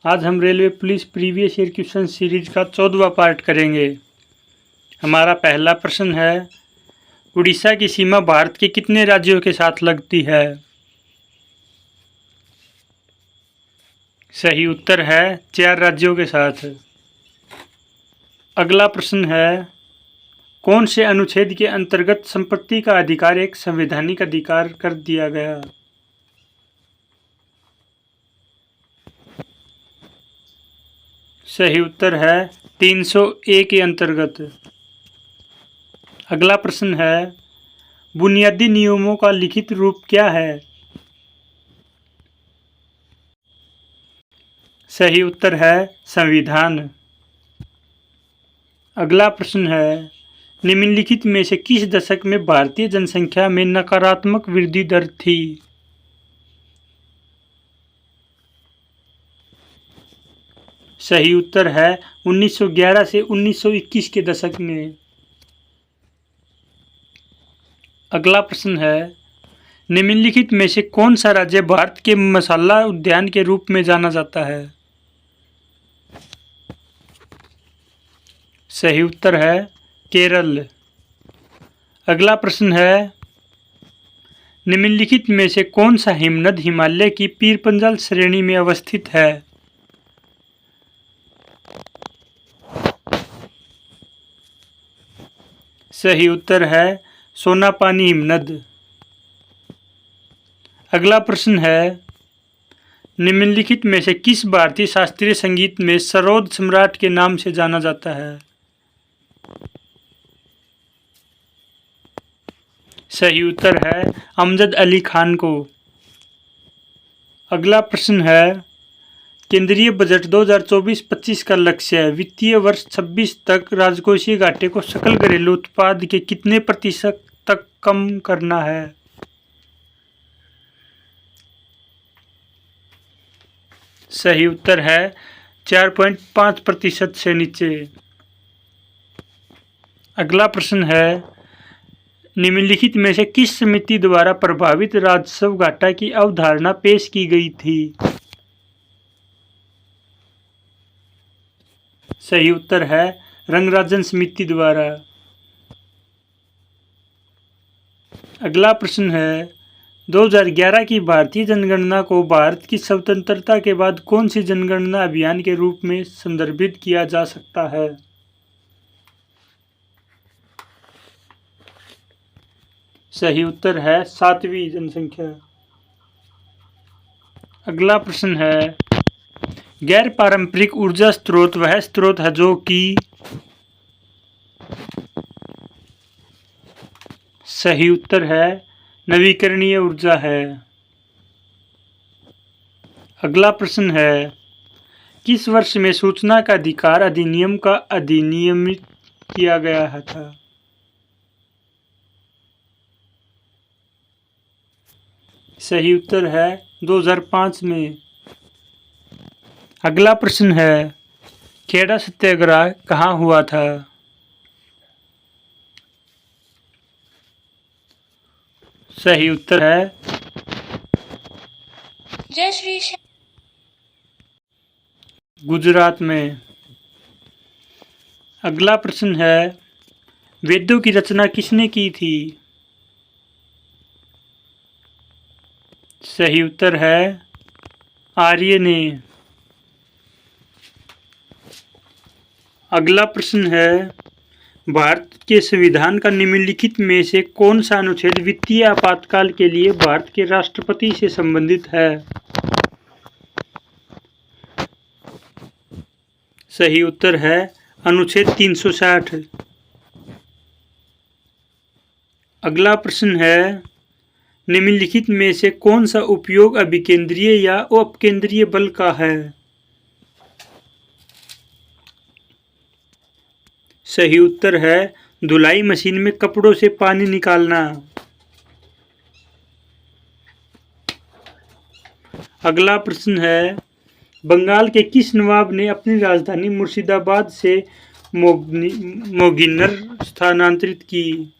आज हम railway police previous year question series का 14वां पार्ट करेंगे। हमारा पहला प्रश्न है, उड़ीसा की सीमा भारत के कितने राज्यों के साथ लगती है? सही उत्तर है 4 राज्यों के साथ। अगला प्रश्न है, कौन से अनुच्छेद के अंतर्गत संपत्ति का अधिकार एक संवैधानिक अधिकार कर दिया गया? सही उत्तर है 301 के अंतर्गत। अगला प्रश्न है, बुनियादी नियमों का लिखित रूप क्या है? सही उत्तर है संविधान। अगला प्रश्न है, निम्नलिखित में से किस दशक में भारतीय जनसंख्या में नकारात्मक वृद्धि दर थी? सही उत्तर है 1911 से 1921 के दशक में। अगला प्रश्न है, निम्नलिखित में से कौन सा राज्य भारत के मसाला उद्यान के रूप में जाना जाता है? सही उत्तर है केरल। अगला प्रश्न है, निम्नलिखित में से कौन सा हिमनद हिमालय की पीरपंजल श्रेणी में अवस्थित है? सही उत्तर है सोनापानी हिमनद। अगला प्रश्न है, निम्नलिखित में से किस भारतीय शास्त्रीय संगीत में सरोद सम्राट के नाम से जाना जाता है? सही उत्तर है अमजद अली खान को। अगला प्रश्न है, केंद्रीय बजट 2024-25 का लक्ष्य वित्तीय वर्ष 26 तक राजकोषीय घाटे को सकल घरेलू उत्पाद के कितने प्रतिशत तक कम करना है? सही उत्तर है 4.5% से नीचे। अगला प्रश्न है, निम्नलिखित में से किस समिति द्वारा प्रभावित राजस्व घाटा की अवधारणा पेश की गई थी? सही उत्तर है रंगराजन समिति द्वारा। अगला प्रश्न है, 2011 की भारतीय जनगणना को भारत की स्वतंत्रता के बाद कौन सी जनगणना अभियान के रूप में संदर्भित किया जा सकता है? सही उत्तर है 7वीं जनसंख्या। अगला प्रश्न है, गैर पारंपरिक ऊर्जा स्रोत वह स्रोत है जो कि सही उत्तर है नवीकरणीय ऊर्जा है। अगला प्रश्न है, किस वर्ष में सूचना का अधिकार अधिनियम का अधिनियमित किया गया था? सही उत्तर है 2005 में। अगला प्रश्न है, खेड़ा सत्याग्रह कहाँ हुआ था? सही उत्तर है जय श्री गुजरात में। अगला प्रश्न है, वेदों की रचना किसने की थी? सही उत्तर है आर्य ने। अगला प्रश्न है, भारत के संविधान का निम्नलिखित में से कौन सा अनुच्छेद वित्तीय आपातकाल के लिए भारत के राष्ट्रपति से संबंधित है? सही उत्तर है अनुच्छेद 360। अगला प्रश्न है, निम्नलिखित में से कौन सा उपयोग अभिकेंद्रीय या अपकेंद्रीय बल का है? सही उत्तर है धुलाई मशीन में कपड़ों से पानी निकालना। अगला प्रश्न है, बंगाल के किस नवाब ने अपनी राजधानी मुर्शिदाबाद से मोगिनर स्थानांतरित की?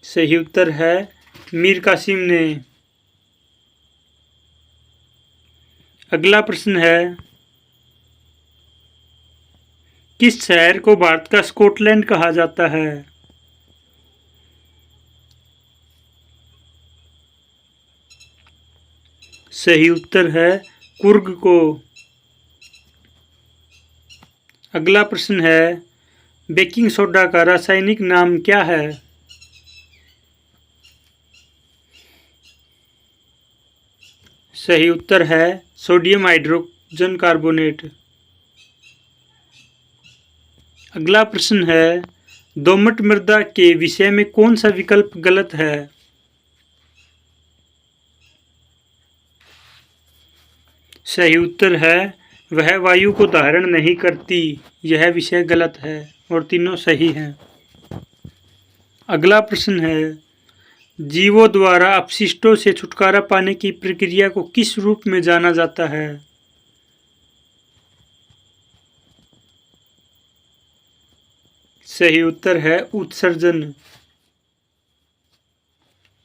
सही उत्तर है मीर कासिम ने। अगला प्रश्न है, किस शहर को भारत का स्कॉटलैंड कहा जाता है? सही उत्तर है कुर्ग को। अगला प्रश्न है, बेकिंग सोडा का रासायनिक नाम क्या है? सही उत्तर है सोडियम हाइड्रोजन कार्बोनेट। अगला प्रश्न है, दोमट मृदा के विषय में कौन सा विकल्प गलत है? सही उत्तर है वह वायु को धारण नहीं करती। यह विषय गलत है और तीनों सही हैं। अगला प्रश्न है, जीवों द्वारा अपशिष्टों से छुटकारा पाने की प्रक्रिया को किस रूप में जाना जाता है? सही उत्तर है उत्सर्जन।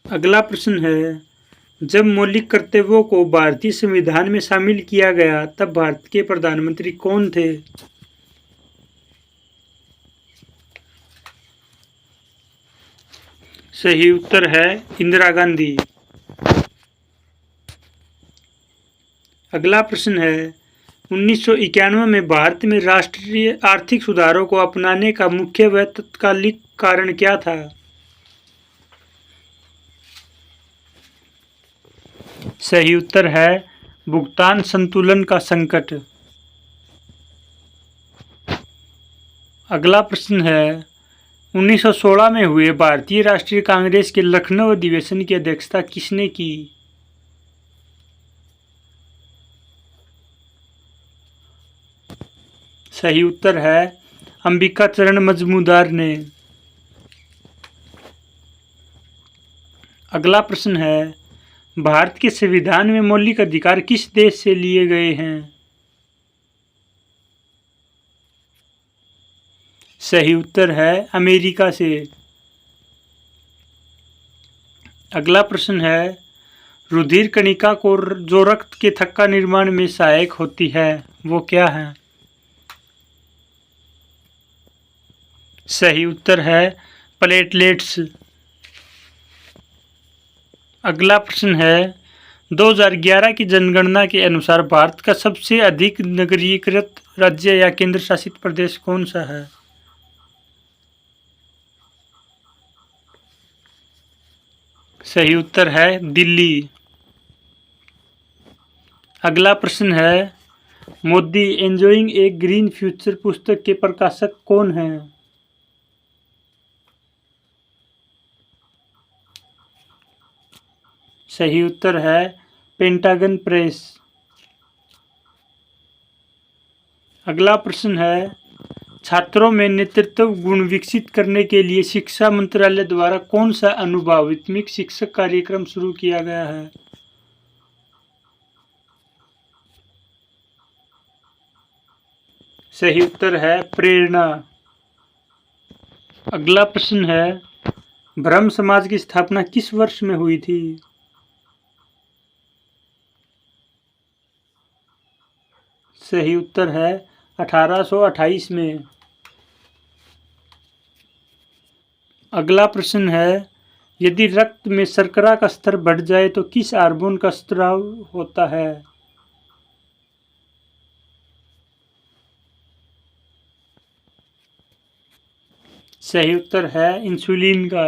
अगला प्रश्न है, जब मौलिक कर्तव्यों को भारतीय संविधान में शामिल किया गया तब भारत के प्रधानमंत्री कौन थे? सही उत्तर है इंदिरा गांधी। अगला प्रश्न है, 1991 में भारत में राष्ट्रीय आर्थिक सुधारों को अपनाने का मुख्य व तत्कालिक कारण क्या था? सही उत्तर है भुगतान संतुलन का संकट। अगला प्रश्न है, 1916 में हुए भारतीय राष्ट्रीय कांग्रेस के लखनऊ अधिवेशन की अध्यक्षता किसने की? सही उत्तर है अंबिका चरण मजमूदार ने। अगला प्रश्न है, भारत के संविधान में मौलिक अधिकार किस देश से लिए गए हैं? सही उत्तर है अमेरिका से। अगला प्रश्न है, रुधिर कणिका को जो रक्त के थक्का निर्माण में सहायक होती है वो क्या है? सही उत्तर है प्लेटलेट्स। अगला प्रश्न है, 2011 की जनगणना के अनुसार भारत का सबसे अधिक नगरीकृत राज्य या केंद्र शासित प्रदेश कौन सा है? सही उत्तर है दिल्ली। अगला प्रश्न है, मोदी एंजॉइंग ए ग्रीन फ्यूचर पुस्तक के प्रकाशक कौन हैं? सही उत्तर है पेंटागन प्रेस। अगला प्रश्न है, छात्रों में नेतृत्व गुण विकसित करने के लिए शिक्षा मंत्रालय द्वारा कौन सा अनुभवात्मक शिक्षक कार्यक्रम शुरू किया गया है? सही उत्तर है प्रेरणा। अगला प्रश्न है, ब्रह्म समाज की स्थापना किस वर्ष में हुई थी? सही उत्तर है 1828 में। अगला प्रश्न है, यदि रक्त में शर्करा का स्तर बढ़ जाए तो किस हार्मोन का स्राव होता है? सही उत्तर है इंसुलिन का।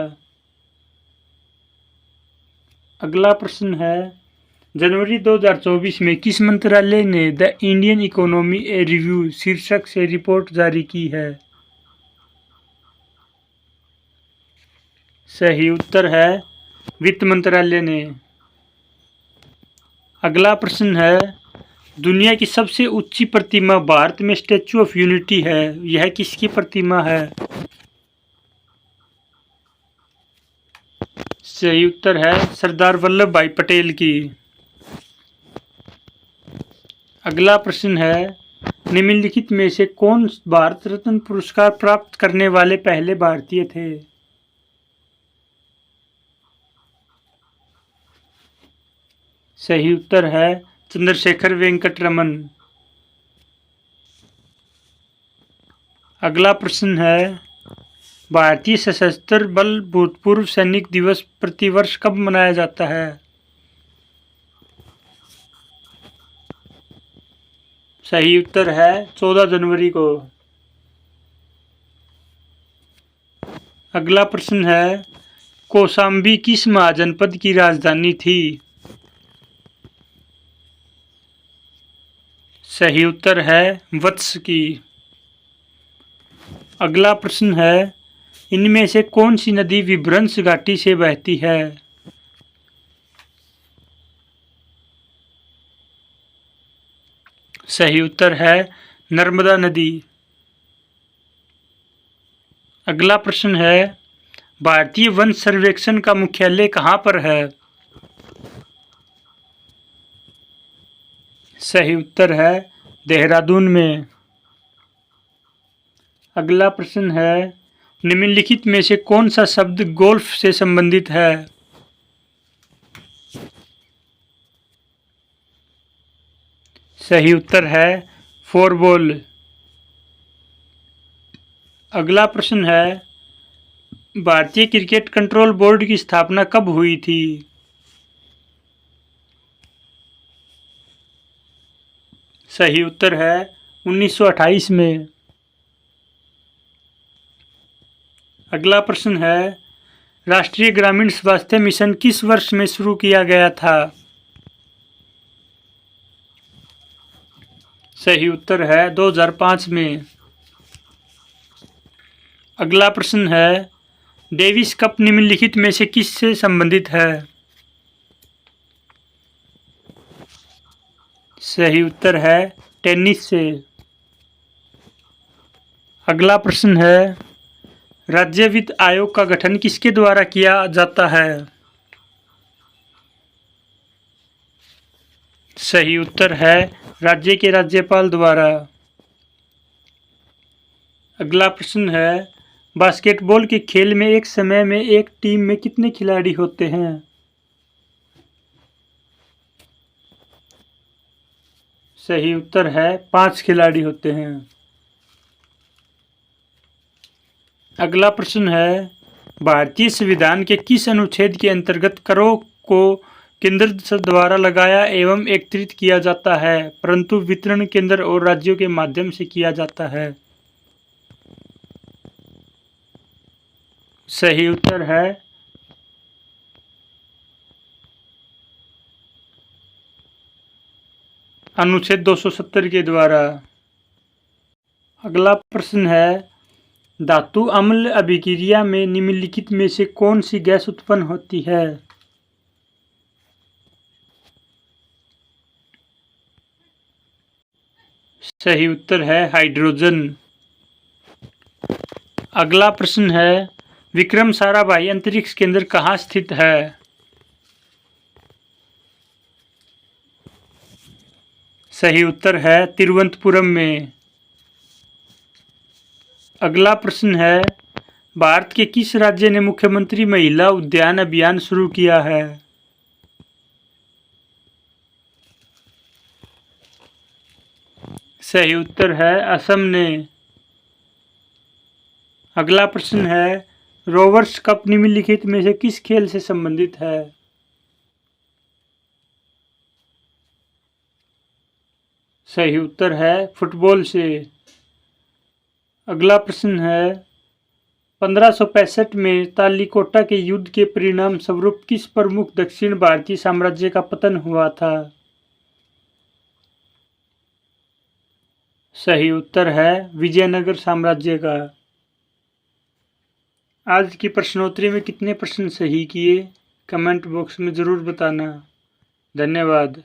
अगला प्रश्न है, जनवरी 2024 में किस मंत्रालय ने the Indian economy a review शीर्षक से रिपोर्ट जारी की है? सही उत्तर है वित्त मंत्रालय ने। अगला प्रश्न है, दुनिया की सबसे ऊंची प्रतिमा भारत में स्टैचू ऑफ यूनिटी है, यह किसकी प्रतिमा है? सही उत्तर है सरदार वल्लभ भाई पटेल की। अगला प्रश्न है, निम्नलिखित में से कौन भारत रत्न पुरस्कार प्राप्त करने वाले पहले भारतीय थे? सही उत्तर है चंद्रशेखर वेंकट रमन। अगला प्रश्न है भारतीय सशस्त्र बल भूतपूर्व सैनिक दिवस प्रतिवर्ष कब मनाया जाता है? सही उत्तर है 14 जनवरी को। अगला प्रश्न है कौशाम्बी किस महाजनपद की राजधानी थी? सही उत्तर है वत्स की। अगला प्रश्न है इनमें से कौन सी नदी विभ्रंश घाटी से बहती है? सही उत्तर है नर्मदा नदी। अगला प्रश्न है भारतीय वन सर्वेक्षण का मुख्यालय कहाँ पर है? सही उत्तर है देहरादून में। अगला प्रश्न है निम्नलिखित में से कौन सा शब्द गोल्फ से संबंधित है? सही उत्तर है फोरबॉल। अगला प्रश्न है भारतीय क्रिकेट कंट्रोल बोर्ड की स्थापना कब हुई थी? सही उत्तर है 1928 में। अगला प्रश्न है राष्ट्रीय ग्रामीण स्वास्थ्य मिशन किस वर्ष में शुरू किया गया था? सही उत्तर है 2005 में। अगला प्रश्न है डेविस कप निम्नलिखित में से किससे संबंधित है? सही उत्तर है टेनिस से। अगला प्रश्न है राज्य वित्त आयोग का गठन किसके द्वारा किया जाता है? सही उत्तर है राज्य के राज्यपाल द्वारा। अगला प्रश्न है बास्केटबॉल के खेल में एक समय में एक टीम में कितने खिलाड़ी होते हैं? सही उत्तर है 5 खिलाड़ी होते हैं। अगला प्रश्न है भारतीय संविधान के किस अनुच्छेद के अंतर्गत करों को केंद्र द्वारा लगाया एवं एकत्रित किया जाता है परंतु वितरण केंद्र और राज्यों के माध्यम से किया जाता है? सही उत्तर है अनुच्छेद 270 के द्वारा। अगला प्रश्न है धातु अम्ल अभिक्रिया में निम्नलिखित में से कौन सी गैस उत्पन्न होती है? सही उत्तर है हाइड्रोजन। अगला प्रश्न है विक्रम साराभाई अंतरिक्ष केंद्र कहाँ स्थित है? सही उत्तर है तिरुवनंतपुरम में। अगला प्रश्न है भारत के किस राज्य ने मुख्यमंत्री महिला उद्यान अभियान शुरू किया है? सही उत्तर है असम ने। अगला प्रश्न है रोवर्स कप निम्नलिखित में से किस खेल से संबंधित है? सही उत्तर है फुटबॉल से। अगला प्रश्न है 1565 में तालिकोटा के युद्ध के परिणाम स्वरूप किस प्रमुख दक्षिण भारतीय साम्राज्य का पतन हुआ था? सही उत्तर है विजयनगर साम्राज्य का। आज की प्रश्नोत्तरी में कितने प्रश्न सही किए कमेंट बॉक्स में ज़रूर बताना। धन्यवाद।